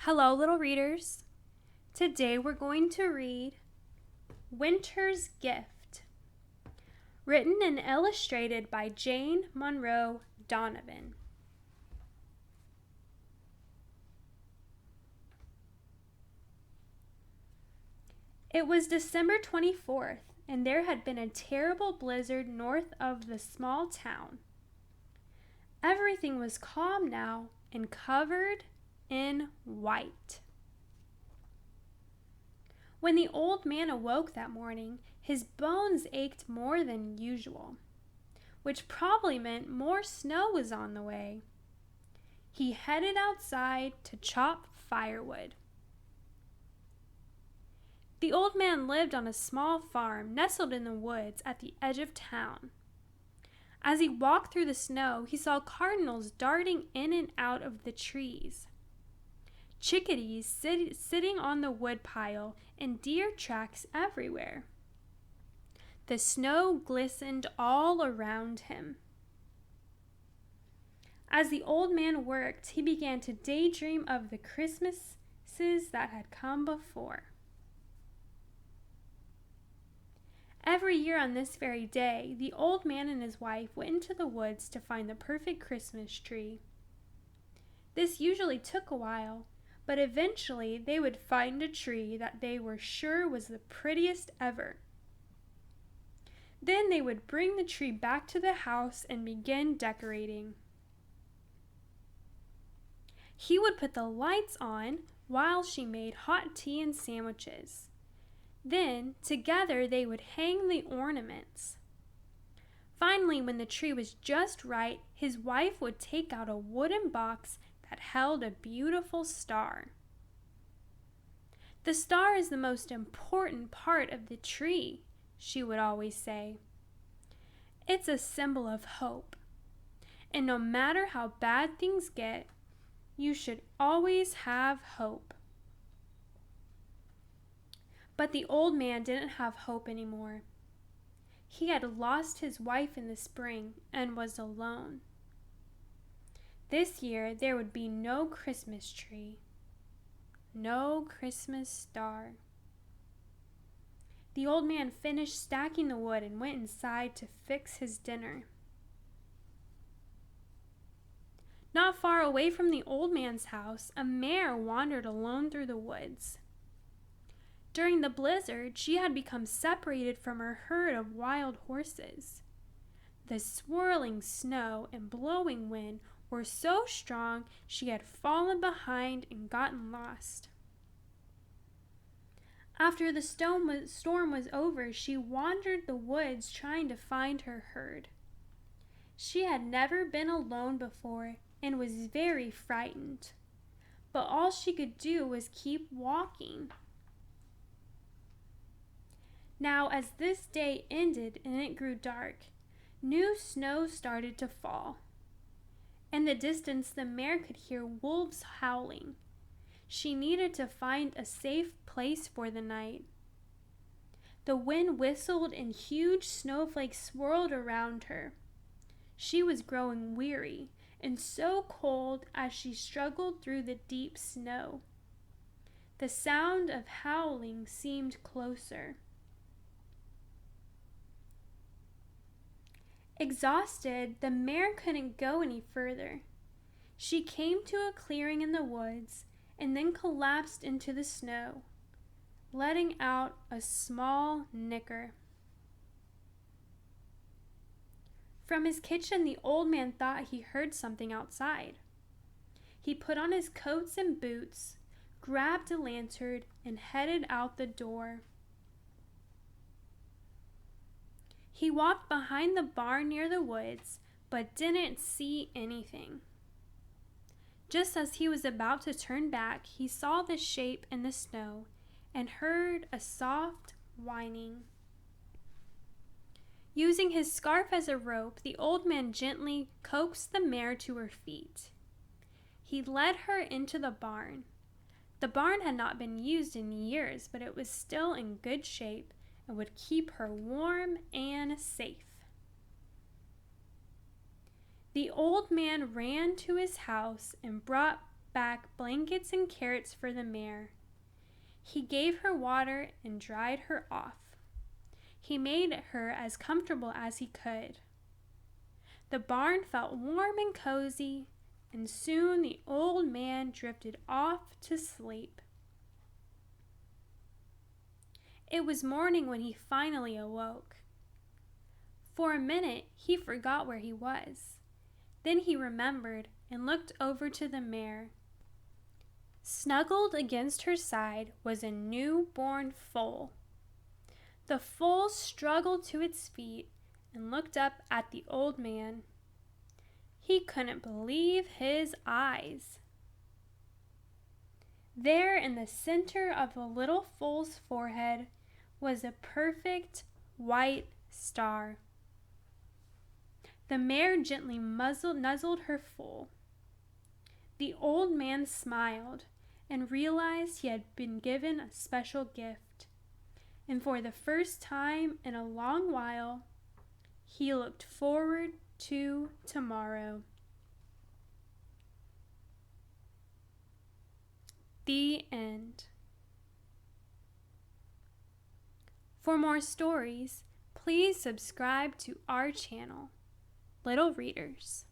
Hello, little readers. Today we're going to read Winter's Gift, written and illustrated by Jane Monroe Donovan. It was December 24th, and there had been a terrible blizzard north of the small town. Everything was calm now and covered in white. When the old man awoke that morning, his bones ached more than usual, which probably meant more snow was on the way. He headed outside to chop firewood. The old man lived on a small farm nestled in the woods at the edge of town. As he walked through the snow, he saw cardinals darting in and out of the trees, chickadees sitting on the woodpile, and deer tracks everywhere. The snow glistened all around him. As the old man worked, he began to daydream of the Christmases that had come before. Every year on this very day, the old man and his wife went into the woods to find the perfect Christmas tree. This usually took a while, but eventually they would find a tree that they were sure was the prettiest ever. Then they would bring the tree back to the house and begin decorating. He would put the lights on while she made hot tea and sandwiches. Then, together, they would hang the ornaments. Finally, when the tree was just right, his wife would take out a wooden box that held a beautiful star. "The star is the most important part of the tree," she would always say. "It's a symbol of hope. And no matter how bad things get, you should always have hope." But the old man didn't have hope anymore. He had lost his wife in the spring and was alone. This year there would be no Christmas tree, no Christmas star. The old man finished stacking the wood and went inside to fix his dinner. Not far away from the old man's house, a mare wandered alone through the woods. During the blizzard, she had become separated from her herd of wild horses. The swirling snow and blowing wind were so strong she had fallen behind and gotten lost. After the storm was over, she wandered the woods trying to find her herd. She had never been alone before and was very frightened, but all she could do was keep walking. Now, as this day ended and it grew dark, new snow started to fall. In the distance, the mare could hear wolves howling. She needed to find a safe place for the night. The wind whistled and huge snowflakes swirled around her. She was growing weary and so cold as she struggled through the deep snow. The sound of howling seemed closer. Exhausted, the mare couldn't go any further. She came to a clearing in the woods and then collapsed into the snow, letting out a small nicker. From his kitchen, the old man thought he heard something outside. He put on his coats and boots, grabbed a lantern, and headed out the door. He walked behind the barn near the woods, but didn't see anything. Just as he was about to turn back, he saw the shape in the snow and heard a soft whining. Using his scarf as a rope, the old man gently coaxed the mare to her feet. He led her into the barn. The barn had not been used in years, but it was still in good shape and would keep her warm and safe. The old man ran to his house and brought back blankets and carrots for the mare. He gave her water and dried her off. He made her as comfortable as he could. The barn felt warm and cozy, and soon the old man drifted off to sleep. It was morning when he finally awoke. For a minute, he forgot where he was. Then he remembered and looked over to the mare. Snuggled against her side was a newborn foal. The foal struggled to its feet and looked up at the old man. He couldn't believe his eyes. There in the center of the little foal's forehead was a perfect white star. The mare gently nuzzled her foal. The old man smiled and realized he had been given a special gift. And for the first time in a long while, he looked forward to tomorrow. The end. For more stories, please subscribe to our channel, Little Readers.